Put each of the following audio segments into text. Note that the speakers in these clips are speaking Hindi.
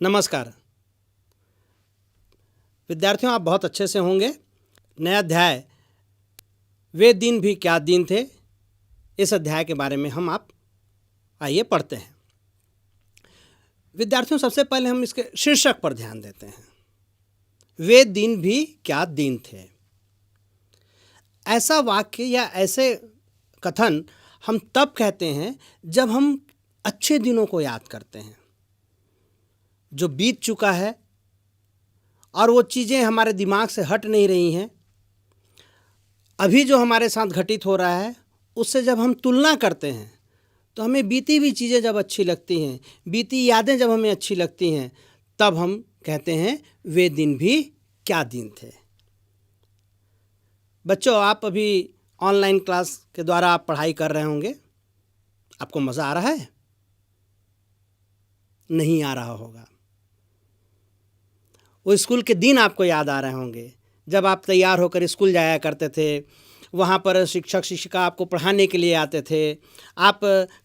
नमस्कार विद्यार्थियों, आप बहुत अच्छे से होंगे। नया अध्याय वे दिन भी क्या दिन थे, इस अध्याय के बारे में हम आप आइए पढ़ते हैं। विद्यार्थियों, सबसे पहले हम इसके शीर्षक पर ध्यान देते हैं। वे दिन भी क्या दिन थे। ऐसा वाक्य या ऐसे कथन हम तब कहते हैं जब हम अच्छे दिनों को याद करते हैं जो बीत चुका है और वो चीज़ें हमारे दिमाग से हट नहीं रही हैं। अभी जो हमारे साथ घटित हो रहा है उससे जब हम तुलना करते हैं तो हमें बीती हुई चीज़ें जब अच्छी लगती हैं, बीती यादें जब हमें अच्छी लगती हैं, तब हम कहते हैं वे दिन भी क्या दिन थे। बच्चों, आप अभी ऑनलाइन क्लास के द्वारा आप पढ़ाई कर रहे होंगे। आपको मज़ा आ रहा है? नहीं आ रहा होगा। वो स्कूल के दिन आपको याद आ रहे होंगे जब आप तैयार होकर स्कूल जाया करते थे। वहाँ पर शिक्षक शिक्षिका आपको पढ़ाने के लिए आते थे। आप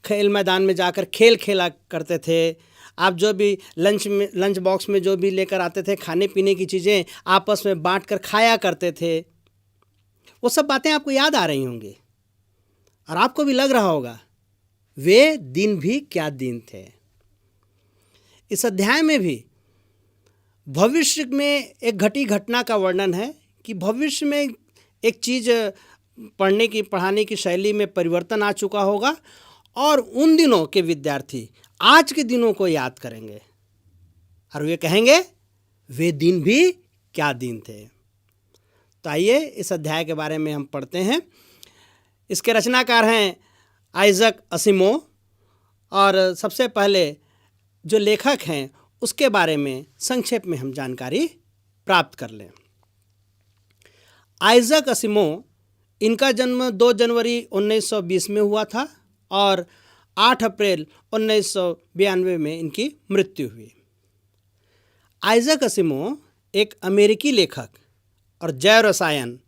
खेल मैदान में जाकर खेल खेला करते थे। आप जो भी लंच बॉक्स में जो भी लेकर आते थे खाने पीने की चीज़ें आपस में बांट कर खाया करते थे। वो सब बातें आपको याद आ रही होंगी और आपको भी लग रहा होगा वे दिन भी क्या दिन थे। इस अध्याय में भी भविष्य में एक घटी घटना का वर्णन है कि भविष्य में एक चीज़ पढ़ाने की शैली में परिवर्तन आ चुका होगा और उन दिनों के विद्यार्थी आज के दिनों को याद करेंगे और वे कहेंगे वे दिन भी क्या दिन थे। तो आइए इस अध्याय के बारे में हम पढ़ते हैं। इसके रचनाकार हैं आइजक असिमोव और सबसे पहले जो लेखक हैं उसके बारे में संक्षेप में हम जानकारी प्राप्त कर लें। आइजक असिमोव, इनका जन्म 2 जनवरी 1920 में हुआ था और 8 अप्रैल 1992 में इनकी मृत्यु हुई। आइजक असिमोव एक अमेरिकी लेखक और जैव रसायन,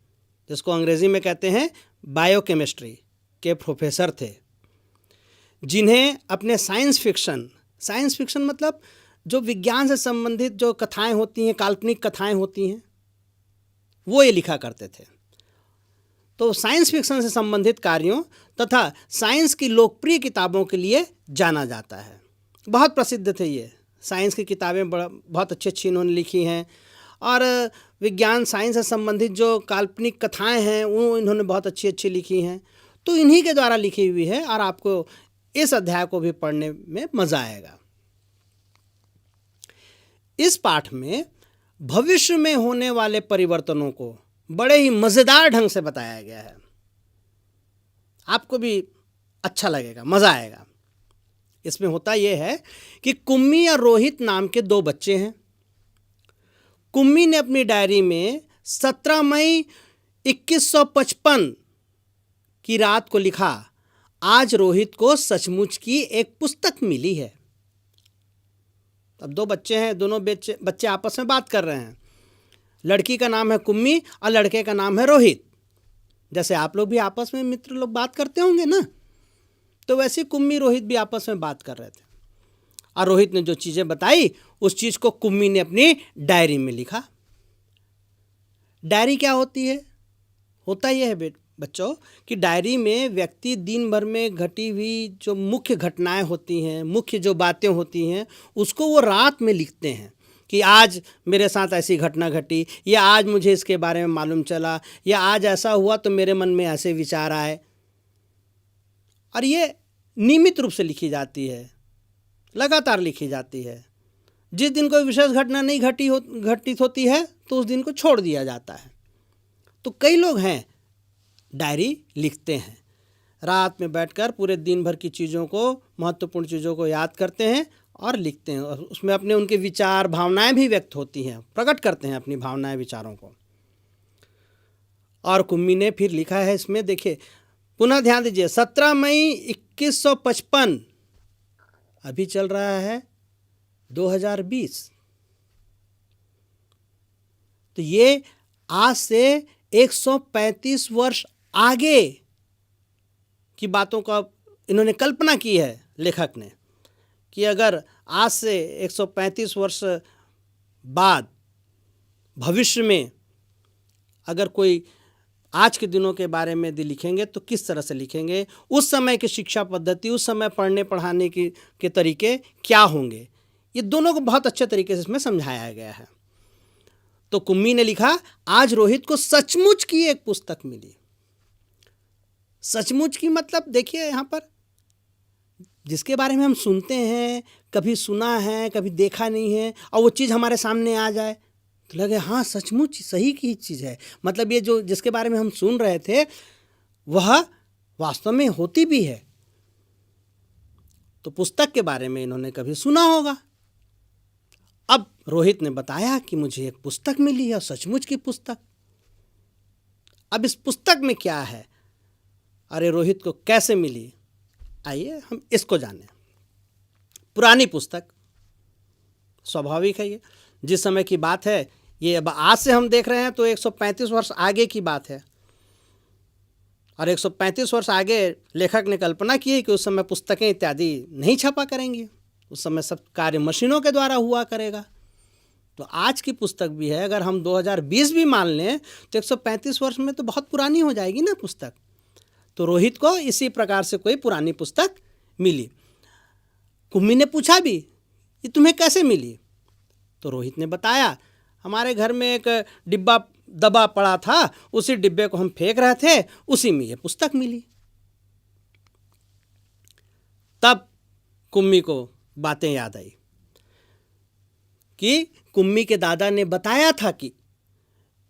जिसको अंग्रेजी में कहते हैं बायोकेमिस्ट्री, के प्रोफेसर थे, जिन्हें अपने साइंस फिक्शन मतलब जो विज्ञान से संबंधित जो कथाएं होती हैं, काल्पनिक कथाएं होती हैं, वो ये लिखा करते थे। तो साइंस फिक्शन से संबंधित कार्यों तथा साइंस की लोकप्रिय किताबों के लिए जाना जाता है। बहुत प्रसिद्ध थे ये। साइंस की किताबें बहुत अच्छी इन्होंने लिखी हैं और विज्ञान साइंस से संबंधित जो काल्पनिक कथाएं हैं वो इन्होंने बहुत अच्छी लिखी हैं। तो इन्हीं के द्वारा लिखी हुई है और आपको इस अध्याय को भी पढ़ने में मज़ा आएगा। इस पाठ में भविष्य में होने वाले परिवर्तनों को बड़े ही मज़ेदार ढंग से बताया गया है। आपको भी अच्छा लगेगा, मज़ा आएगा। इसमें होता यह है कि कुम्मी और रोहित नाम के 2 बच्चे हैं। कुम्मी ने अपनी डायरी में 17 मई 2155 की रात को लिखा, आज रोहित को सचमुच की एक पुस्तक मिली है। अब 2 बच्चे हैं, दोनों बच्चे आपस में बात कर रहे हैं। लड़की का नाम है कुम्मी और लड़के का नाम है रोहित। जैसे आप लोग भी आपस में मित्र लोग बात करते होंगे ना, तो वैसे कुम्मी रोहित भी आपस में बात कर रहे थे और रोहित ने जो चीज़ें बताई उस चीज़ को कुम्मी ने अपनी डायरी में लिखा। डायरी क्या होती है? होता यह है बच्चों कि डायरी में व्यक्ति दिन भर में घटी हुई जो मुख्य घटनाएं होती हैं, मुख्य जो बातें होती हैं, उसको वो रात में लिखते हैं कि आज मेरे साथ ऐसी घटना घटी, या आज मुझे इसके बारे में मालूम चला, या आज ऐसा हुआ तो मेरे मन में ऐसे विचार आए। और ये नियमित रूप से लिखी जाती है, लगातार लिखी जाती है। जिस दिन कोई विशेष घटना नहीं घटित होती है तो उस दिन को छोड़ दिया जाता है। तो कई लोग हैं डायरी लिखते हैं, रात में बैठकर पूरे दिन भर की चीज़ों को, महत्वपूर्ण चीज़ों को याद करते हैं और लिखते हैं और उसमें अपने उनके विचार भावनाएं भी व्यक्त होती हैं, प्रकट करते हैं अपनी भावनाएं विचारों को। और कुम्मी ने फिर लिखा है इसमें, देखिए पुनः ध्यान दीजिए, 17 मई 2155, अभी चल रहा है 2020। तो ये आज से 135 वर्ष आगे की बातों का इन्होंने कल्पना की है लेखक ने, कि अगर आज से 135 वर्ष बाद भविष्य में अगर कोई आज के दिनों के बारे में यदि लिखेंगे तो किस तरह से लिखेंगे, उस समय की शिक्षा पद्धति, उस समय पढ़ने पढ़ाने के तरीके क्या होंगे, ये दोनों को बहुत अच्छे तरीके से इसमें समझाया गया है। तो कुम्मी ने लिखा, आज रोहित को सचमुच की एक पुस्तक मिली। सचमुच की मतलब देखिए, यहाँ पर जिसके बारे में हम सुनते हैं, कभी सुना है, कभी देखा नहीं है, और वो चीज़ हमारे सामने आ जाए तो लगे हाँ सचमुच सही की चीज़ है, मतलब ये जो जिसके बारे में हम सुन रहे थे वह वास्तव में होती भी है। तो पुस्तक के बारे में इन्होंने कभी सुना होगा। अब रोहित ने बताया कि मुझे एक पुस्तक मिली है, और सचमुच की पुस्तक। अब इस पुस्तक में क्या है, अरे रोहित को कैसे मिली, आइए हम इसको जानें। पुरानी पुस्तक, स्वाभाविक है, ये जिस समय की बात है, ये अब आज से हम देख रहे हैं तो 135 वर्ष आगे की बात है। और 135 वर्ष आगे लेखक ने कल्पना की है कि उस समय पुस्तकें इत्यादि नहीं छपा करेंगी, उस समय सब कार्य मशीनों के द्वारा हुआ करेगा। तो आज की पुस्तक भी है, अगर हम 2020 भी मान लें तो 135 वर्ष में तो बहुत पुरानी हो जाएगी ना पुस्तक। तो रोहित को इसी प्रकार से कोई पुरानी पुस्तक मिली। कुम्मी ने पूछा भी, ये तुम्हें कैसे मिली? तो रोहित ने बताया, हमारे घर में एक डिब्बा दबा पड़ा था, उसी डिब्बे को हम फेंक रहे थे, उसी में ये पुस्तक मिली। तब कुम्मी को बातें याद आई कि कुम्मी के दादा ने बताया था कि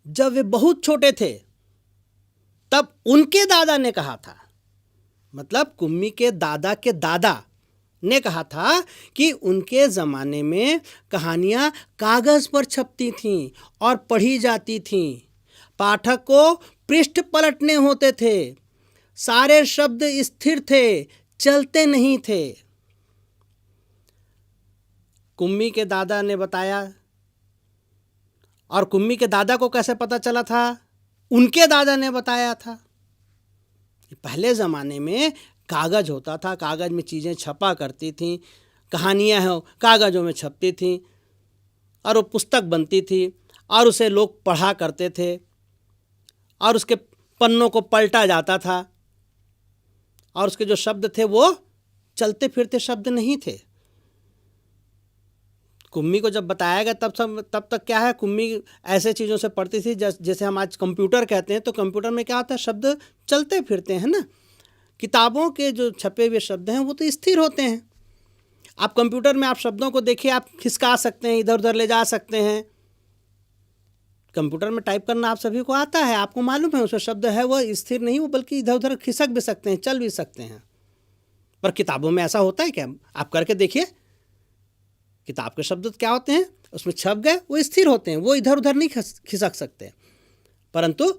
जब वे बहुत छोटे थे तब उनके दादा ने कहा था, मतलब कुम्मी के दादा ने कहा था कि उनके ज़माने में कहानियाँ कागज़ पर छपती थीं और पढ़ी जाती थीं। पाठक को पृष्ठ पलटने होते थे, सारे शब्द स्थिर थे, चलते नहीं थे। कुम्मी के दादा ने बताया। और कुम्मी के दादा को कैसे पता चला था? उनके दादा ने बताया था। पहले ज़माने में कागज़ होता था, कागज़ में चीज़ें छपा करती थीं, कहानियाँ हैं कागज़ों में छपती थीं, और वो पुस्तक बनती थी और उसे लोग पढ़ा करते थे, और उसके पन्नों को पलटा जाता था, और उसके जो शब्द थे वो चलते फिरते शब्द नहीं थे। कुम्मी को जब बताया गया तब तक क्या है, कुम्मी ऐसे चीज़ों से पढ़ती थी जैसे हम आज कंप्यूटर कहते हैं। तो कंप्यूटर में क्या होता है, शब्द चलते फिरते हैं ना। किताबों के जो छपे हुए शब्द हैं वो तो स्थिर होते हैं। आप कंप्यूटर में आप शब्दों को देखिए, आप खिसका सकते हैं, इधर उधर ले जा सकते हैं। कंप्यूटर में टाइप करना आप सभी को आता है, आपको मालूम है उसमें शब्द है वो स्थिर नहीं, वो बल्कि इधर उधर खिसक भी सकते हैं, चल भी सकते हैं। पर किताबों में ऐसा होता है क्या? आप करके देखिए, किताब के शब्द क्या होते हैं, उसमें छप गए वो स्थिर होते हैं, वो इधर उधर नहीं खिसक सकते। परंतु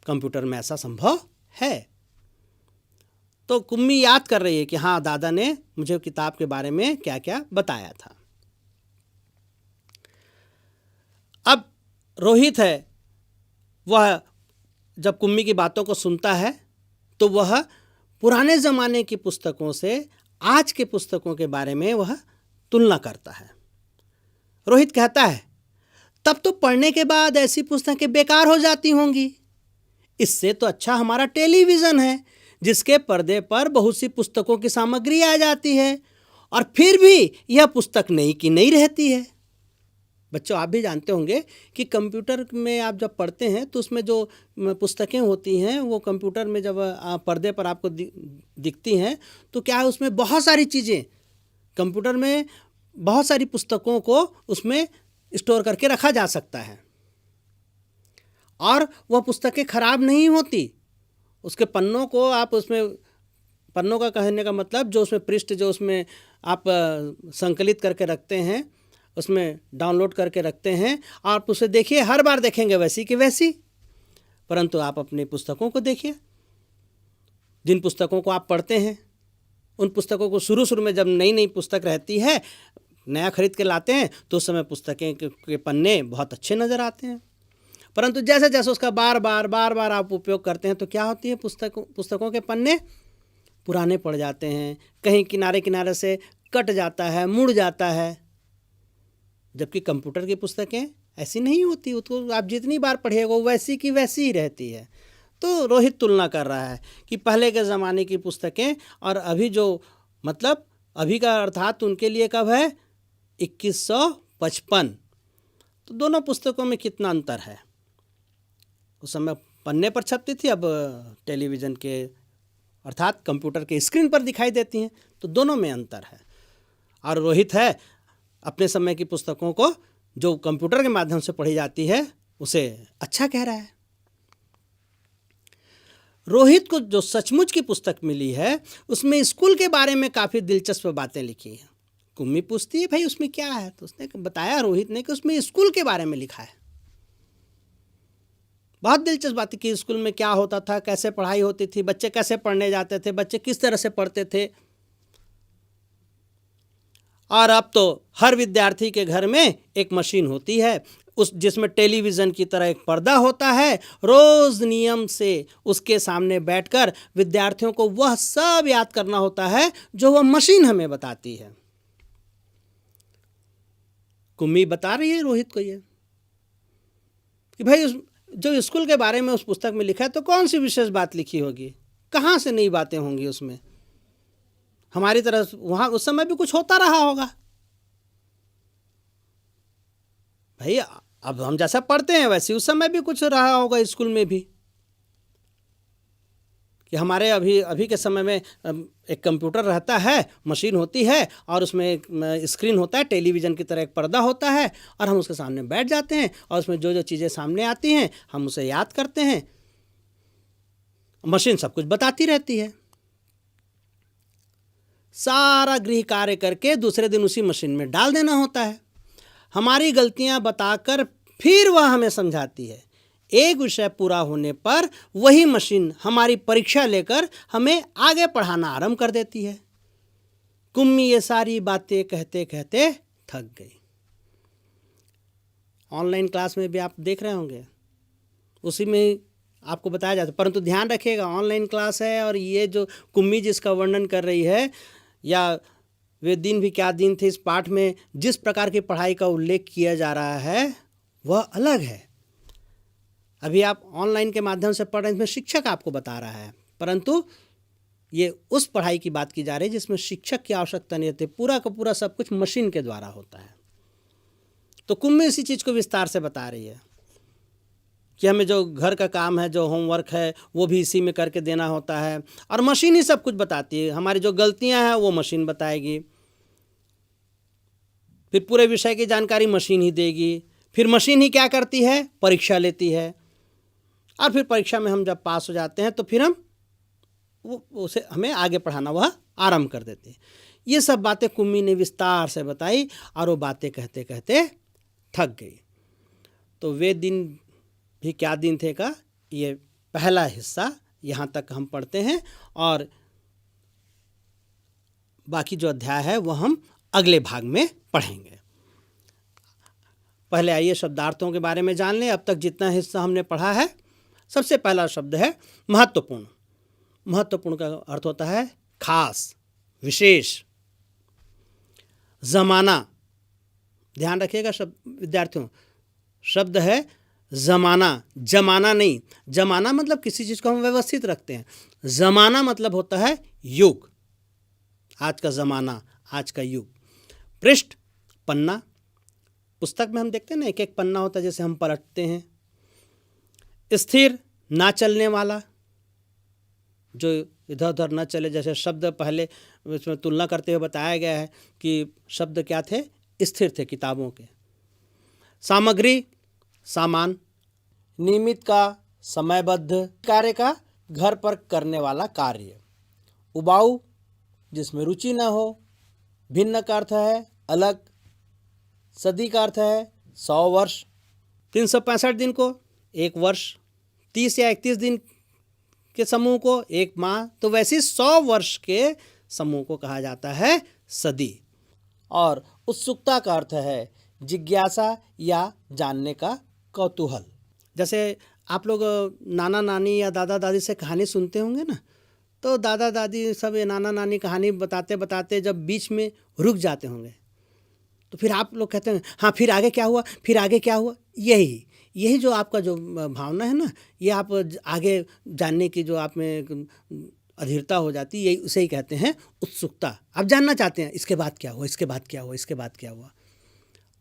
कंप्यूटर में ऐसा संभव है। तो कुम्मी याद कर रही है कि हाँ, दादा ने मुझे किताब के बारे में क्या क्या बताया था। अब रोहित है, वह जब कुम्मी की बातों को सुनता है तो वह पुराने ज़माने की पुस्तकों से आज के पुस्तकों के बारे में वह तुलना करता है। रोहित कहता है, तब तो पढ़ने के बाद ऐसी पुस्तकें बेकार हो जाती होंगी। इससे तो अच्छा हमारा टेलीविज़न है, जिसके पर्दे पर बहुत सी पुस्तकों की सामग्री आ जाती है, और फिर भी यह पुस्तक नई की नई रहती है। बच्चों, आप भी जानते होंगे कि कंप्यूटर में आप जब पढ़ते हैं तो उसमें जो पुस्तकें होती हैं वो कंप्यूटर में जब पर्दे पर आपको दिखती हैं तो क्या है, उसमें बहुत सारी चीज़ें, कंप्यूटर में बहुत सारी पुस्तकों को उसमें स्टोर करके रखा जा सकता है, और वह पुस्तकें ख़राब नहीं होती। उसके पन्नों को आप उसमें, पन्नों का कहने का मतलब जो उसमें पृष्ठ जो उसमें आप संकलित करके रखते हैं, उसमें डाउनलोड करके रखते हैं, आप उसे देखिए, हर बार देखेंगे वैसी की वैसी। परंतु आप अपनी पुस्तकों को देखिए, जिन पुस्तकों को आप पढ़ते हैं उन पुस्तकों को शुरू में जब नई नई पुस्तक रहती है, नया खरीद के लाते हैं तो उस समय पुस्तकें के पन्ने बहुत अच्छे नज़र आते हैं। परंतु जैसे जैसे उसका बार बार आप उपयोग करते हैं तो क्या होती है, पुस्तकों के पन्ने पुराने पड़ जाते हैं, कहीं किनारे किनारे से कट जाता है, मुड़ जाता है। जबकि कंप्यूटर की पुस्तकें ऐसी नहीं होती, उसको आप जितनी बार पढ़िएगा वो वैसी की वैसी ही रहती है। तो रोहित तुलना कर रहा है कि पहले के ज़माने की पुस्तकें और अभी जो, मतलब अभी का अर्थात उनके लिए कब है, 2155। तो दोनों पुस्तकों में कितना अंतर है। उस समय पन्ने पर छपती थी, अब टेलीविज़न के अर्थात कंप्यूटर के स्क्रीन पर दिखाई देती हैं। तो दोनों में अंतर है। और रोहित है अपने समय की पुस्तकों को जो कंप्यूटर के माध्यम से पढ़ी जाती है उसे अच्छा कह रहा है। रोहित को जो सचमुच की पुस्तक मिली है उसमें स्कूल के बारे में काफ़ी दिलचस्प बातें लिखी हैं। कुम्मी पूछती है भाई उसमें क्या है, तो उसने बताया रोहित ने कि उसमें स्कूल के बारे में लिखा है। बहुत दिलचस्प बात है कि स्कूल में क्या होता था, कैसे पढ़ाई होती थी, बच्चे कैसे पढ़ने जाते थे, बच्चे किस तरह से पढ़ते थे। और अब तो हर विद्यार्थी के घर में एक मशीन होती है, उस जिसमें टेलीविज़न की तरह एक पर्दा होता है। रोज़ नियम से उसके सामने बैठकर विद्यार्थियों को वह सब याद करना होता है जो वह मशीन हमें बताती है। कुम्मी बता रही है रोहित को ये कि भाई जो स्कूल के बारे में उस पुस्तक में लिखा है तो कौन सी विशेष बात लिखी होगी, कहाँ से नई बातें होंगी उसमें। हमारी तरह वहाँ उस समय भी कुछ होता रहा होगा। भाई अब हम जैसा पढ़ते हैं वैसे उस समय भी कुछ रहा होगा स्कूल में भी, कि हमारे अभी के समय में एक कंप्यूटर रहता है, मशीन होती है और उसमें एक स्क्रीन होता है, टेलीविज़न की तरह एक पर्दा होता है और हम उसके सामने बैठ जाते हैं और उसमें जो जो चीज़ें सामने आती हैं हम उसे याद करते हैं। मशीन सब कुछ बताती रहती है। सारा गृह कार्य करके दूसरे दिन उसी मशीन में डाल देना होता है। हमारी गलतियां बताकर फिर वह हमें समझाती है। एक विषय पूरा होने पर वही मशीन हमारी परीक्षा लेकर हमें आगे पढ़ाना आरंभ कर देती है। कुम्मी ये सारी बातें कहते कहते थक गई। ऑनलाइन क्लास में भी आप देख रहे होंगे, उसी में आपको बताया जाता है। परंतु ध्यान रखिएगा, ऑनलाइन क्लास है और ये जो कुम्मी जिसका वर्णन कर रही है, या वे दिन भी क्या दिन थे, इस पाठ में जिस प्रकार की पढ़ाई का उल्लेख किया जा रहा है वह अलग है। अभी आप ऑनलाइन के माध्यम से पढ़ रहे हैं, इसमें शिक्षक आपको बता रहा है, परंतु ये उस पढ़ाई की बात की जा रही है जिसमें शिक्षक की आवश्यकता नहीं होती, पूरा का पूरा सब कुछ मशीन के द्वारा होता है। तो कुम्मी इसी चीज़ को विस्तार से बता रही है कि हमें जो घर का काम है, जो होमवर्क है, वो भी इसी में करके देना होता है और मशीन ही सब कुछ बताती है। हमारी जो गलतियां हैं वो मशीन बताएगी, फिर पूरे विषय की जानकारी मशीन ही देगी, फिर मशीन ही क्या करती है, परीक्षा लेती है और फिर परीक्षा में हम जब पास हो जाते हैं तो फिर हम उसे हमें आगे पढ़ाना वह आरंभ कर देते हैं। ये सब बातें कुम्मी ने विस्तार से बताई और वो बातें कहते कहते थक गई। तो वे दिन भी क्या दिन थे का ये पहला हिस्सा यहाँ तक हम पढ़ते हैं और बाकी जो अध्याय है वह हम अगले भाग में पढ़ेंगे। पहले आइए शब्दार्थों के बारे में जान लें। अब तक जितना हिस्सा हमने पढ़ा है, सबसे पहला शब्द है महत्वपूर्ण। महत्वपूर्ण का अर्थ होता है खास, विशेष। ज़माना, ध्यान रखिएगा विद्यार्थियों, शब्द है ज़माना, जमाना नहीं। जमाना मतलब किसी चीज़ को हम व्यवस्थित रखते हैं, ज़माना मतलब होता है युग, आज का ज़माना, आज का युग। पृष्ठ, पन्ना, पुस्तक में हम देखते हैं ना एक एक पन्ना होता है जैसे हम पलटते हैं। स्थिर, ना चलने वाला, जो इधर उधर न चले। जैसे शब्द पहले इसमें तुलना करते हुए बताया गया है कि शब्द क्या थे, स्थिर थे किताबों के। सामग्री, सामान। नियमित का, समयबद्ध कार्य का, घर पर करने वाला कार्य। उबाऊ, जिसमें रुचि न हो। भिन्न का अर्थ है अलग। सदी का अर्थ है 100 वर्ष। 365 दिन को 1 वर्ष, 30 या 31 दिन के समूह को 1 माह, तो वैसे 100 वर्ष के समूह को कहा जाता है सदी। और उत्सुकता का अर्थ है जिज्ञासा या जानने का कौतूहल। जैसे आप लोग नाना नानी या दादा दादी से कहानी सुनते होंगे ना, तो दादा दादी सब ये नाना नानी कहानी बताते बताते जब बीच में रुक जाते होंगे, तो फिर आप लोग कहते हैं हाँ फिर आगे क्या हुआ, फिर आगे क्या हुआ। यही जो आपका जो भावना है ना, ये आप आगे जानने की जो आप में अधीरता हो जाती है, यही उसे ही कहते हैं उत्सुकता। आप जानना चाहते हैं इसके बाद क्या हुआ, इसके बाद क्या हुआ, इसके बाद क्या हुआ।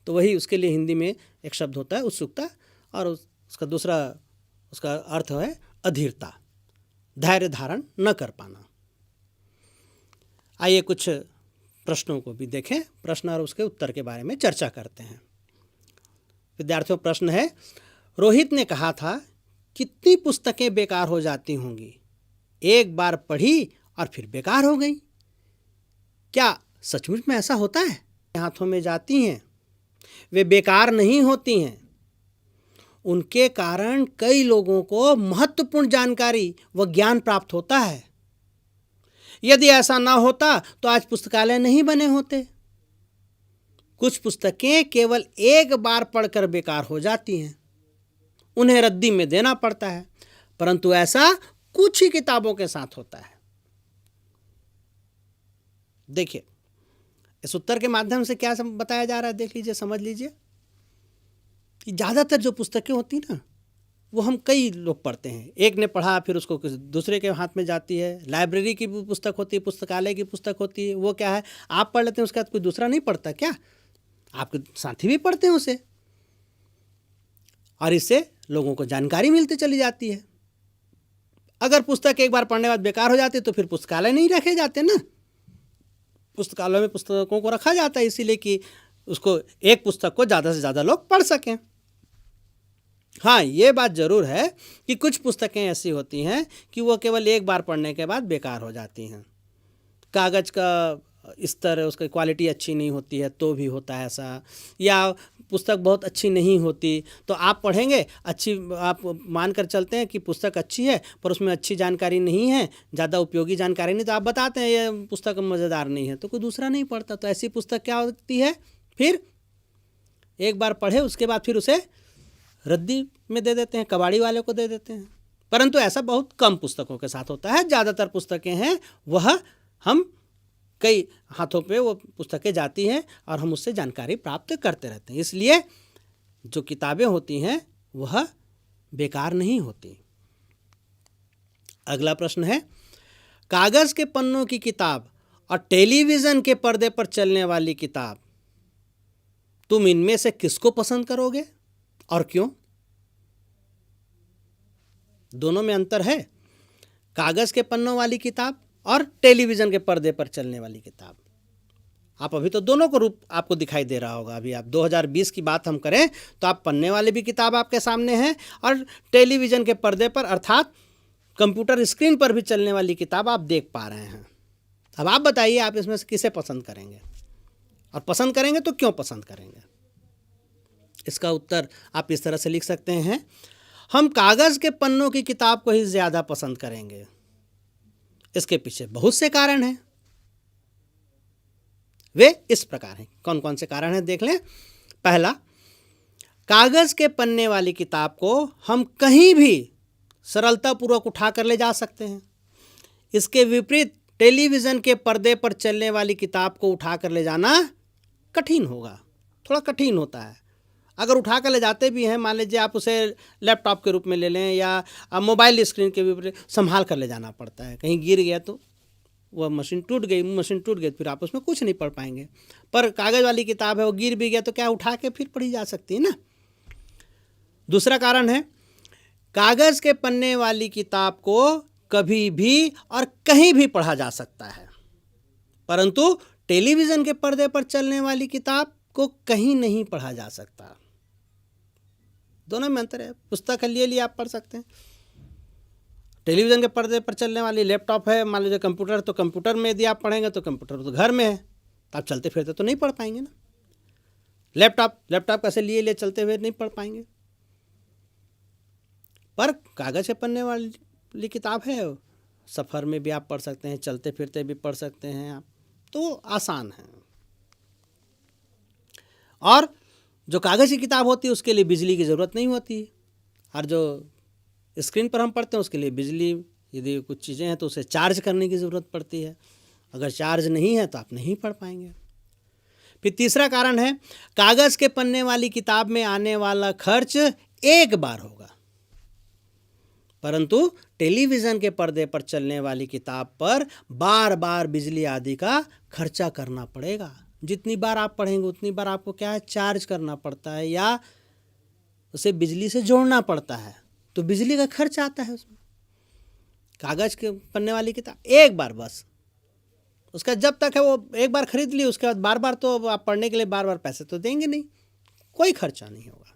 तो वही उसके लिए हिंदी में एक शब्द होता है उत्सुकता, और उसका दूसरा उसका अर्थ है अधीरता, धैर्य धारण न कर पाना। आइए कुछ प्रश्नों को भी देखें, प्रश्न और उसके उत्तर के बारे में चर्चा करते हैं। विद्यार्थियों, प्रश्न है, रोहित ने कहा था कितनी पुस्तकें बेकार हो जाती होंगी, एक बार पढ़ी और फिर बेकार हो गई। क्या सचमुच में ऐसा होता है? हाथों में जाती हैं, वे बेकार नहीं होती हैं, उनके कारण कई लोगों को महत्वपूर्ण जानकारी व ज्ञान प्राप्त होता है। यदि ऐसा ना होता तो आज पुस्तकालय नहीं बने होते। कुछ पुस्तकें केवल एक बार पढ़कर बेकार हो जाती हैं, उन्हें रद्दी में देना पड़ता है, परंतु ऐसा कुछ ही किताबों के साथ होता है। देखिए, इस उत्तर के माध्यम से क्या बताया जा रहा है, देख लीजिए, समझ लीजिए कि ज़्यादातर जो पुस्तकें होती ना, वो हम कई लोग पढ़ते हैं। एक ने पढ़ा, फिर उसको दूसरे के हाथ में जाती है। लाइब्रेरी की पुस्तक होती है, पुस्तकालय की पुस्तक होती है, वो क्या है, आप पढ़ लेते हैं, उसके बाद कोई दूसरा नहीं पढ़ता क्या? आपके साथी भी पढ़ते हैं उसे, और इससे लोगों को जानकारी मिलती चली जाती है। अगर पुस्तक एक बार पढ़ने बाद बेकार हो जाती तो फिर पुस्तकालय नहीं रखे जाते ना। पुस्तकालय में पुस्तकों को रखा जाता है इसीलिए कि उसको एक पुस्तक को ज़्यादा से ज़्यादा लोग पढ़ सकें। हाँ, ये बात ज़रूर है कि कुछ पुस्तकें ऐसी होती हैं कि वो केवल एक बार पढ़ने के बाद बेकार हो जाती हैं। कागज़ का स्तर, उसकी क्वालिटी अच्छी नहीं होती है तो भी होता है ऐसा, या पुस्तक बहुत अच्छी नहीं होती तो आप पढ़ेंगे, अच्छी आप मान कर चलते हैं कि पुस्तक अच्छी है पर उसमें अच्छी जानकारी नहीं है, ज़्यादा उपयोगी जानकारी नहीं, तो आप बताते हैं ये पुस्तक मज़ेदार नहीं है, तो कोई दूसरा नहीं पढ़ता। तो ऐसी पुस्तक क्या होती है, फिर एक बार पढ़े उसके बाद फिर उसे रद्दी में दे देते हैं, कबाड़ी वाले को दे देते हैं। परंतु ऐसा बहुत कम पुस्तकों के साथ होता है। ज़्यादातर पुस्तकें हैं वह हम कई हाथों पे वो पुस्तकें जाती हैं और हम उससे जानकारी प्राप्त करते रहते हैं। इसलिए जो किताबें होती हैं वह बेकार नहीं होती। अगला प्रश्न है, कागज़ के पन्नों की किताब और टेलीविज़न के पर्दे पर चलने वाली किताब, तुम इनमें से किसको पसंद करोगे और क्यों? दोनों में अंतर है, कागज़ के पन्नों वाली किताब और टेलीविज़न के पर्दे पर चलने वाली किताब। आप अभी तो दोनों को रूप आपको दिखाई दे रहा होगा। अभी आप 2020 की बात हम करें तो आप पन्ने वाली भी किताब आपके सामने है और टेलीविज़न के पर्दे पर अर्थात कंप्यूटर स्क्रीन पर भी चलने वाली किताब आप देख पा रहे हैं। अब आप बताइए, आप इसमें से किसे पसंद करेंगे, और पसंद करेंगे तो क्यों पसंद करेंगे? इसका उत्तर आप इस तरह से लिख सकते हैं, हम कागज़ के पन्नों की किताब को ही ज़्यादा पसंद करेंगे। इसके पीछे बहुत से कारण हैं, वे इस प्रकार हैं। कौन कौन से कारण हैं देख लें। पहला, कागज़ के पन्ने वाली किताब को हम कहीं भी सरलतापूर्वक उठा कर ले जा सकते हैं। इसके विपरीत टेलीविज़न के पर्दे पर चलने वाली किताब को उठा कर ले जाना कठिन होगा, थोड़ा कठिन होता है। अगर उठा कर ले जाते भी हैं, मान लीजिए आप उसे लैपटॉप के रूप में ले लें या मोबाइल स्क्रीन के विपरीत संभाल कर ले जाना पड़ता है। कहीं गिर गया तो वह मशीन टूट गई, फिर आप उसमें कुछ नहीं पढ़ पाएंगे। पर कागज़ वाली किताब है, वो गिर भी गया तो क्या उठा के फिर पढ़ी जा सकती है ना। दूसरा कारण है, कागज़ के पन्ने वाली किताब को कभी भी और कहीं भी पढ़ा जा सकता है, परंतु टेलीविज़न के पर्दे पर चलने वाली किताब को कहीं नहीं पढ़ा जा सकता। दोनों में अंतर है। पुस्तक लिए आप पढ़ सकते हैं, टेलीविज़न के पर्दे पर चलने वाली लैपटॉप है, मान लीजिए कंप्यूटर, तो कंप्यूटर में यदि आप पढ़ेंगे तो कंप्यूटर तो घर में है, तो आप चलते फिरते तो नहीं पढ़ पाएंगे ना। लैपटॉप कैसे लिए चलते हुए नहीं पढ़ पाएंगे। पर कागज़ के पन्ने वाली किताब है, सफ़र में भी आप पढ़ सकते हैं, चलते फिरते भी पढ़ सकते हैं आप, तो आसान है। और जो कागज़ की किताब होती है उसके लिए बिजली की ज़रूरत नहीं होती, और जो स्क्रीन पर हम पढ़ते हैं उसके लिए बिजली यदि कुछ चीज़ें हैं तो उसे चार्ज करने की ज़रूरत पड़ती है, अगर चार्ज नहीं है तो आप नहीं पढ़ पाएंगे। फिर तीसरा कारण है, कागज़ के पन्ने वाली किताब में आने वाला खर्च एक बार होगा, परंतु टेलीविज़न के पर्दे पर चलने वाली किताब पर बार बार बिजली आदि का खर्चा करना पड़ेगा। जितनी बार आप पढ़ेंगे उतनी बार आपको क्या है, चार्ज करना पड़ता है या उसे बिजली से जोड़ना पड़ता है, तो बिजली का खर्च आता है उसमें। कागज़ के पन्ने वाली किताब एक बार बस, उसका जब तक है वो एक बार खरीद ली, उसके बाद बार बार तो आप पढ़ने के लिए बार बार पैसे तो देंगे नहीं, कोई खर्चा नहीं होगा।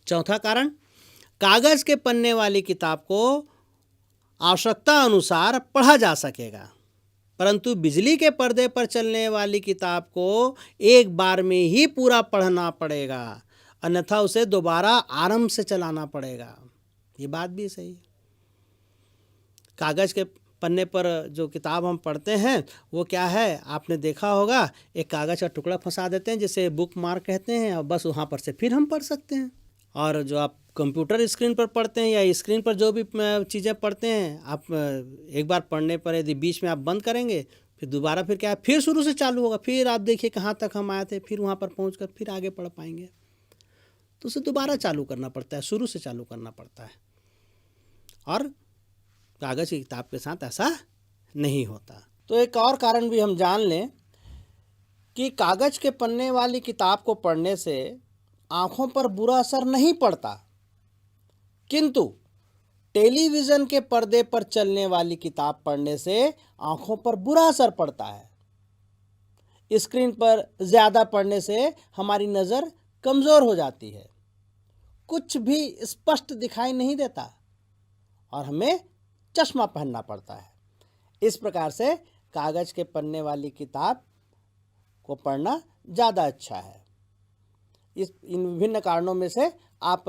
चौथा कारण, कागज़ के पन्ने वाली किताब को आवश्यकता अनुसार पढ़ा जा सकेगा, परंतु बिजली के पर्दे पर चलने वाली किताब को एक बार में ही पूरा पढ़ना पड़ेगा, अन्यथा उसे दोबारा आरंभ से चलाना पड़ेगा। ये बात भी सही है। कागज़ के पन्ने पर जो किताब हम पढ़ते हैं वो क्या है, आपने देखा होगा, एक कागज़ का टुकड़ा फंसा देते हैं जिसे बुक मार्क कहते हैं, और बस वहाँ पर से फिर हम पढ़ सकते हैं। और जो आप कंप्यूटर स्क्रीन पर पढ़ते हैं या स्क्रीन पर जो भी चीज़ें पढ़ते हैं, आप एक बार पढ़ने पर यदि बीच में आप बंद करेंगे, फिर दोबारा फिर क्या है, फिर शुरू से चालू होगा, फिर आप देखिए कहाँ तक हम आए थे, फिर वहाँ पर पहुँच कर फिर आगे पढ़ पाएंगे। तो उसे दोबारा चालू करना पड़ता है, शुरू से चालू करना पड़ता है। और कागज़ की किताब के साथ ऐसा नहीं होता। तो एक और कारण भी हम जान लें कि कागज़ के पन्ने वाली किताब को पढ़ने से आँखों पर बुरा असर नहीं पड़ता, किंतु टेलीविज़न के पर्दे पर चलने वाली किताब पढ़ने से आँखों पर बुरा असर पड़ता है। स्क्रीन पर ज़्यादा पढ़ने से हमारी नज़र कमज़ोर हो जाती है, कुछ भी स्पष्ट दिखाई नहीं देता और हमें चश्मा पहनना पड़ता है। इस प्रकार से कागज़ के पन्ने वाली किताब को पढ़ना ज़्यादा अच्छा है। इन विभिन्न कारणों में से आप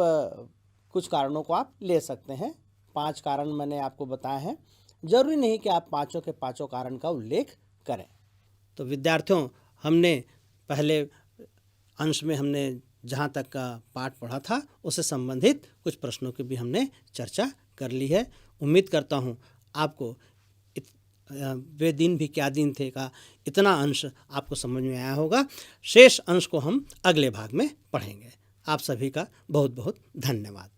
कुछ कारणों को आप ले सकते हैं। 5 कारण मैंने आपको बताए हैं, जरूरी नहीं कि आप पाँचों के पाँचों कारण का उल्लेख करें। तो विद्यार्थियों, हमने पहले अंश में हमने जहाँ तक का पाठ पढ़ा था उससे संबंधित कुछ प्रश्नों की भी हमने चर्चा कर ली है। उम्मीद करता हूँ आपको वे दिन भी क्या दिन थे का इतना अंश आपको समझ में आया होगा। शेष अंश को हम अगले भाग में पढ़ेंगे। आप सभी का बहुत बहुत धन्यवाद।